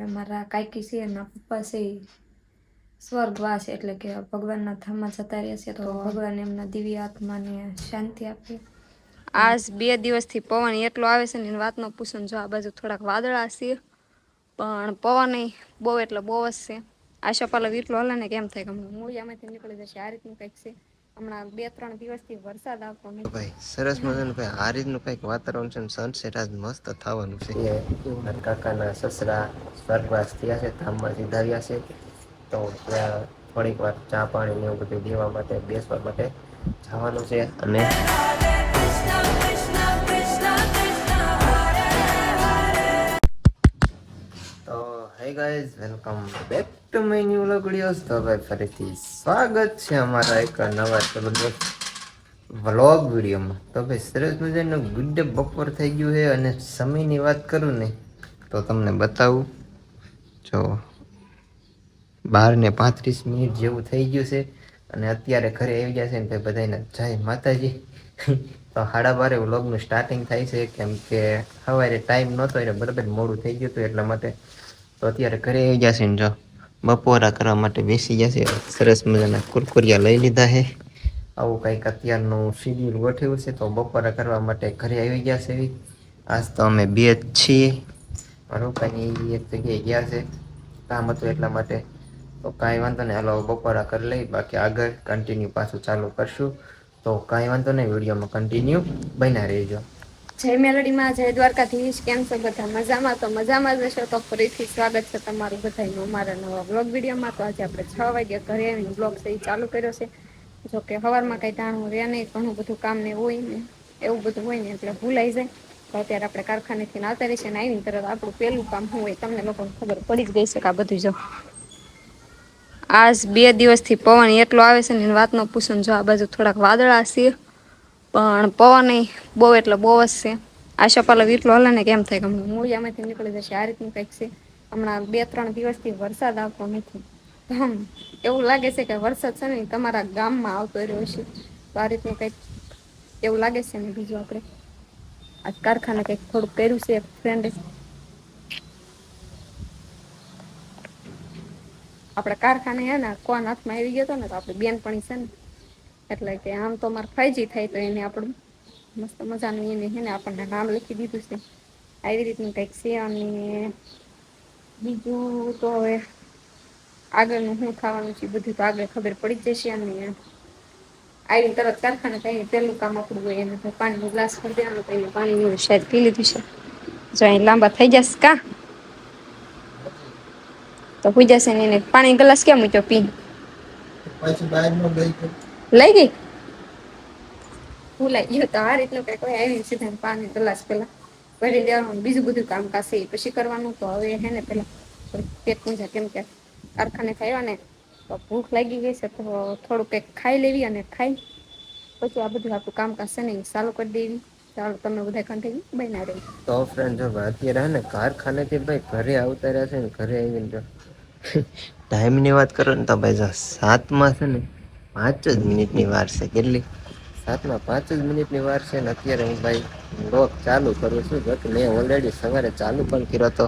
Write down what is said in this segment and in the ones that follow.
કે મારા કાકી છે એના પપ્પા છે સ્વર્ગવાસ એટલે કે ભગવાનના ધામમાં જતા રહ્યા છે, તો ભગવાન એમના દિવ્ય આત્માને શાંતિ આપે. આજ 2 દિવસથી પવન એટલો આવે છે ને વાત ન પૂછો. જો આ બાજુ થોડાક વાદળા છે પણ પવન બહુ એટલે બહુ જ છે. આશાપાલા વીટલો હલે ને કેમ થાય કે મૂળિયામાંથી નીકળી જશે, આ રીતનું કંઈક છે. હમણાં 2-3 દિવસથી વરસાદ આવતો નથી ભાઈ. સરસ મજાનું ભાઈ આ રીતનું કંઈક વાતાવરણ છે ને સનસેટ આજ મસ્ત થવાનું છે. મારા કાકાના સસરા સ્વર્ગવાસ થયા છે, ધામમાં સીધાર્યા છે, તો ત્યાં થોડીક વાર ચા પાણી ને એવું બધું દેવા માટે બેસવા માટે જવાનું છે. અને તો hey guys, welcome back to my new vlog videos. તો ભાઈ ફરીથી સ્વાગત છે અમારા એક નવા જબરદસ્ત વ્લોગ વિડીયોમાં. તો ભાઈ સરસ મજાનું ગુડ ડે બપોર થઈ ગયું છે અને સમયની વાત કરું ને તો તમને બતાવું. જો 12:35 જેવું થઈ ગયું છે અને અત્યારે ઘરે આવી ગયા છે ને ભાઈ બધાને જય માતાજી. તો 12:30 વ્લોગનું સ્ટાર્ટિંગ થાય છે, કેમ કે સવારે ટાઈમ નહોતો એટલે બરાબર મોડું થઈ ગયું હતું એટલા માટે. તો અત્યારે ઘરે આવી જશે ને જો બપોરા કરવા માટે બેસી જશે. સરસ મજાના કુરકુરિયા લઈ લીધા છે. આવું કંઈક અત્યારનું શિડ્યુલ ગોઠવ્યું છે, તો બપોરા કરવા માટે ઘરે આવી ગયા છે. આજ તો અમે 2 જ છીએ. રૂપાની એક જગ્યાએ ગયા છે, કામ હતું એટલા માટે. તો કાંઈ વાંધો નહીં, હાલો બપોરા કરી લઈ, બાકી આગળ કન્ટિન્યુ પાછું ચાલુ કરશું. તો કાંઈ વાંધો નહીં, વિડીયોમાં કન્ટિન્યુ બન્યા રહેજો. જય મેલડીમાં, જય દ્વારકાધીશ. કેમ છો બધા? મજામાં? તો મજામાં જ હશો. તો ફરીથી સ્વાગત છે તમારું બધાનું અમારા નવા બ્લોગ વિડીયોમાં. તો આજે આપણે 6 વાગ્યા ઘરે આવીને બ્લોગ ચાલુ કર્યો છે. જોકે સવારમાં કંઈ ટાણું રહે નહીં, ઘણું બધું કામ ને હોય ને એવું બધું હોય ને એટલે ભૂલાઈ જાય. તો અત્યારે આપણે કારખાનેથી આવતા રહીએ ને આવીને તરત આપણું પહેલું કામ શું હોય તમને લોકોને ખબર પડી જ ગઈ છે કે આ બધું જો આજ 2 દિવસથી પવન એટલો આવે છે ને વાત ન પૂછો. જો આ બાજુ થોડાક વાદળા છે પણ પવન બહુ એટલે બહુ જ છે. આશાપાલા વીટલો હલે ને કેમ થાય કે મૂળિયામાંથી નીકળી જશે, આ રીતનું કંઈક છે. હમણાં 2-3 દિવસથી વરસાદ આવતો નથી. એવું લાગે છે કે વરસાદ છે ને તમારા ગામમાં આવતો રહ્યો છે. તો આ રીતનું કંઈક એવું લાગે છે ને. બીજું આપણે આજ કારખાને કંઈક થોડુંક કર્યું છે ફ્રેન્ડે. આપણે કારખાને હે ને કોણ હાથમાં આવી ગયો હતો ને તો આપણે બેનપણી છે ને એટલે કે આમ તો અમારે ફાઈજી થાય તો એને આપણું મસ્ત મજાનું એને હે ને આપણને નામ લખી દીધું છે. આવી રીતનું કંઈક છે. અને બીજું તો હવે આગળનું શું થવાનું છે બધું તો આગળ ખબર પડી જ જશે. અને આવીને તરત કારખાને કઈ પેલું કામ આપણું હોય એને પાણીનો ગ્લાસ ભરી દેવાનો, તો એને પાણી શાયદ પી લીધું છે. જો અહીં લાંબા થઈ જશે કા તો હુઈ જશે ને. એને પાણી ગ્લાસ કેમ મૂક્યો પી લઈ ગઈ ભૂલાઈ ગયું. તો આ રીતનું કંઈક હોય. આવીને સીધા પાણી ગ્લાસ પેલા ભરી દેવાનું, બીજું બધું કામકાજ છે એ પછી કરવાનું. તો હવે હે ને પેલા પેટ પૂજા, કેમ કે કારખાને આવ્યા ને તો ભૂખ લાગી ગઈ છે, તો થોડું કંઈક ખાઈ લેવી અને ખાઈ પછી આ બધું આપણું કામકાજ છે ને ચાલુ કરી દેવી. ચાલો તમે બધા કન્ટિન્યુ બન્યા રહેજો. તો ફ્રેન્ડ જો અત્યારે ને કારખાનેથી ભાઈ ઘરે આવતા રહ્યા છે ને ઘરે આવીને જો ટાઈમની વાત કરો ને તો ભાઈ જો 7માં છે ને 5 જ મિનિટની વાર છે. કેટલી? 7માં 5 જ મિનિટની વાર છે. ને અત્યારે હું ભાઈ બ્લોગ ચાલુ કરું છું. જો કે મેં ઓલરેડી સવારે ચાલુ પણ કર્યો હતો.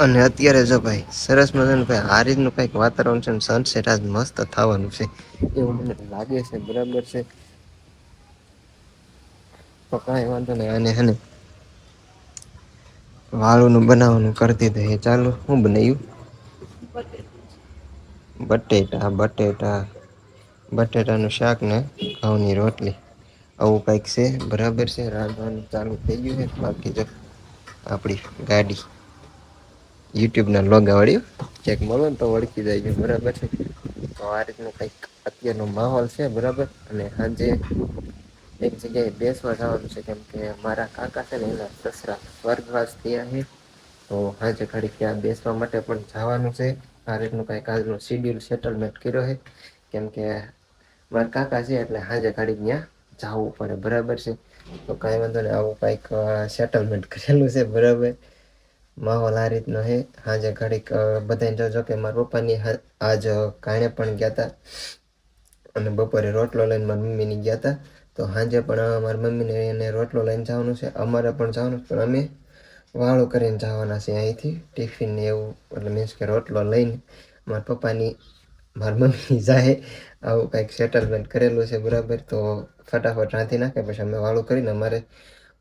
અને અત્યારે જો ભાઈ સરસ મજાનું ભાઈ આ રીતનું કંઈક વાતાવરણ છે ને સનસેટ આજ મસ્ત થવાનું છે એવું મને લાગે છે. બરાબર છે. તો કાંઈ વાંધો નહીં. અને હે ને વાળુંનું બનાવવાનું કરતી હતી ચાલુ. શું બનાવ્યું? બટેટાનું શાક ને ઘઉંની રોટલી, આવું કંઈક છે. બરાબર છે. રાંધવાનું ચાલુ થઈ ગયું છે. બાકી જો આપણી ગાડી યુટ્યુબના લોગા વાળી ચેક મળો ને તો ઓળખી જાય છે. બરાબર છે. તો આ રીતનું કંઈક અત્યારનો માહોલ છે. બરાબર. અને સાંજે એક જગ્યાએ બેસવા જવાનું છે, કેમ કે મારા કાકા છે ને એના સસરા સ્વર્ગવાસ થયા છે. તો સાંજે ઘડીક ત્યાં બેસવા માટે પણ જવાનું છે. આ રીતનું કંઈક આજનું શિડ્યુલ સેટલમેન્ટ કર્યો છે, કેમ કે મારા કાકા છે એટલે સાંજે ઘડીક ત્યાં જવું પડે. બરાબર છે. તો કાંઈ વાંધો નહીં, આવું કંઈક સેટલમેન્ટ કરેલું છે. બરાબર. માહોલ આ રીતનો છે. સાંજે ઘડીક બધાને જોજો કે મારા પપ્પાની આજ કાંઈ પણ ગયા હતા અને બપોરે રોટલો લઈને મારી મમ્મીની ગયા હતા. તો સાંજે પણ મારી મમ્મીને એને રોટલો લઈને જવાનું છે. અમારે પણ જવાનું છે, પણ અમે વાળું કરીને જવાના છે અહીંથી ટિફિન ને એવું, એટલે મીન્સ કે રોટલો લઈને મારા પપ્પાની મારી મમ્મી જાય આવું કંઈક સેટલમેન્ટ કરેલું છે બરાબર. તો ફટાફટ રાંધી નાખે પછી અમે વાળું કરીને અમારે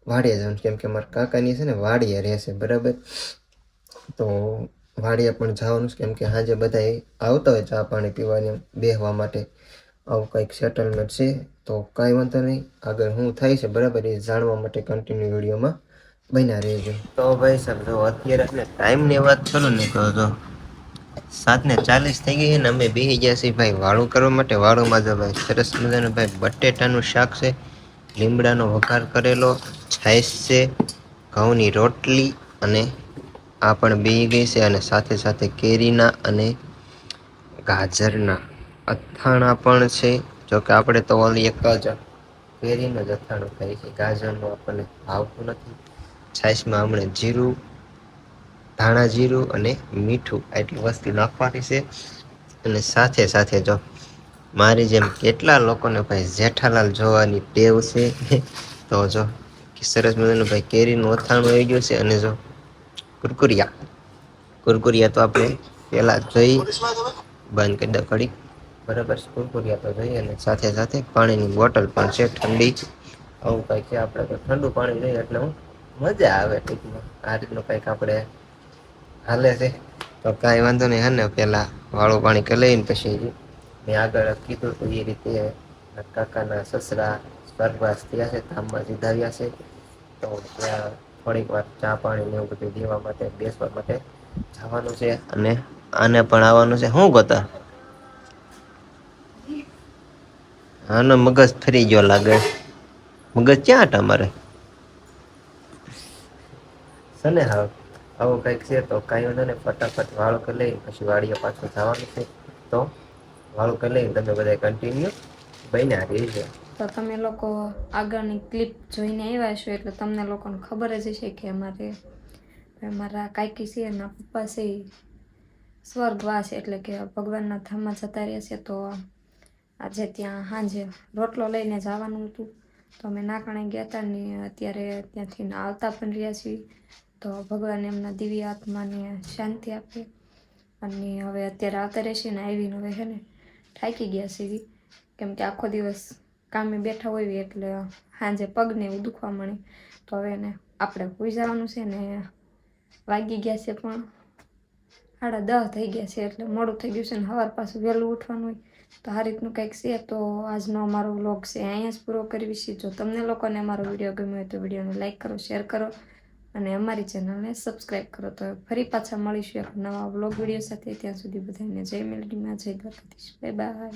વાડીએ જવાનું, કેમ કે મારા કાકાની છે ને વાડીએ રહેશે બરાબર. તો વાડીએ પણ જવાનું છે, કેમ કે સાંજે બધા આવતા હોય ચા પાણી પીવાની બેસવા માટે, આવું કંઈક સેટલમેન્ટ છે. તો કાંઈ વાંધો નહીં, આગળ શું થાય છે બરાબર એ જાણવા માટે કન્ટિન્યુ વિડીયોમાં બન્યા રહેજો. તો ભાઈ સાહેબ જો અત્યારે આપણે ટાઈમની વાત કરું ને તો જો 7:40 થઈ ગઈ છે ને અમે બેસી ગયા છીએ ભાઈ વાળું કરવા માટે. વાળુંમાં જો ભાઈ સરસ મજાનું ભાઈ બટેટાનું શાક છે, લીમડાનો વઘાર કરેલો, છાશ છે, ઘઉંની રોટલી, અને આ પણ બેસી ગઈ છે, અને સાથે સાથે કેરીના અને ગાજરના અથાણા પણ છે. જોકે આપણે તો ઓલી એક જ કેરીનું જ અથાણું ખાઈએ છીએ, ગાજરનું આપણને ભાવતું નથી. છાશમાં હમણાં જીરું, ધાણા જીરું અને મીઠું એટલી વસ્તુ નાખવાની છે. અને સાથે સાથે જો મારી જેમ કેટલા લોકોને ભાઈ જેઠાલાલ જોવાની ટેવ છે. તો જો સરસ મજાનું ભાઈ કેરીનું અથાણું આવી ગયું છે, અને જો કુરકુરિયા તો આપણે પેલા જોઈ બંધ કરી દો ઘડી બરાબર. કુરકુરિયા તો જોઈએ, અને સાથે સાથે પાણીની બોટલ પણ છે ઠંડી. આવું કંઈક છે, આપણે તો ઠંડુ પાણી લઈએ એટલે હું મજા આવે ટૂંકમાં. આ રીતનું કંઈક આપણે હાલે છે. તો કાંઈ વાંધો નહીં, હે ને પેલા વાળું પાણી કરી લઈને પછી મેં આગળ કીધું તો એ રીતે કાકાના સસરા સ્વર્ગવાસ થયા છે, ધામમાં સીધાવ્યા છે. તો ત્યાં થોડીક વાર ચા પાણી ને એવું બધું દેવા માટે બેસવા માટે જવાનું છે, અને આને પણ આવવાનું છે. શું ગોતા આનો મગજ ફરી ગયો લાગે. મગજ ક્યાં હતા મારે સને હાવ આવું કંઈક છે. તો કાંઈ વાંધો નહીં, ફટાફટ વાળું કરી લઈ પછી વાડીએ પાછું જવાનું છે. તો વાળું કરી લઈને તમે બધા કન્ટિન્યુ બન્યા રહેજો. તો તમે લોકો આગળની ક્લિપ જોઈને આવ્યા છો એટલે તમને લોકોને ખબર જ હશે કે અમારા કાકી છે એના પપ્પા છે સ્વર્ગવાસ એટલે કે ભગવાનના ધામમાં જતા રહ્યા છે. તો આજે ત્યાં સાંજે રોટલો લઈને જવાનું હતું, તો અમે નાકણે ગયા હતા ને અત્યારે ત્યાંથી આવતા પણ રહ્યા છીએ. તો ભગવાન એમના દિવ્ય આત્માને શાંતિ આપે. અને હવે અત્યારે આવતા રહેશે ને આવીને હવે છે ને થાકી ગયા છીએ, કેમ કે આખો દિવસ કામે બેઠા હોય એટલે સાંજે પગને એવું દુખવા મળે. તો હવે એને આપણે હોઈ જવાનું છે ને વાગી ગયા છે પણ 10:30 થઈ ગયા છે, એટલે મોડું થઈ ગયું છે ને સવાર પાછું વહેલું ઉઠવાનું હોય. તો આ રીતનું કંઈક છે. તો આજનો અમારો વ્લોગ છે અહીંયા જ પૂરો કરવી છે. જો તમને લોકોને અમારો વિડીયો ગમ્યો હોય તો વિડીયોને લાઈક કરો, શેર કરો અને અમારી ચેનલને સબસ્ક્રાઈબ કરો. તો ફરી પાછા મળીશું એક નવા વ્લોગ વિડીયો સાથે. ત્યાં સુધી બધાને જય મેલડીમાં, જય દ્વારકાધીશ, બાય બાય.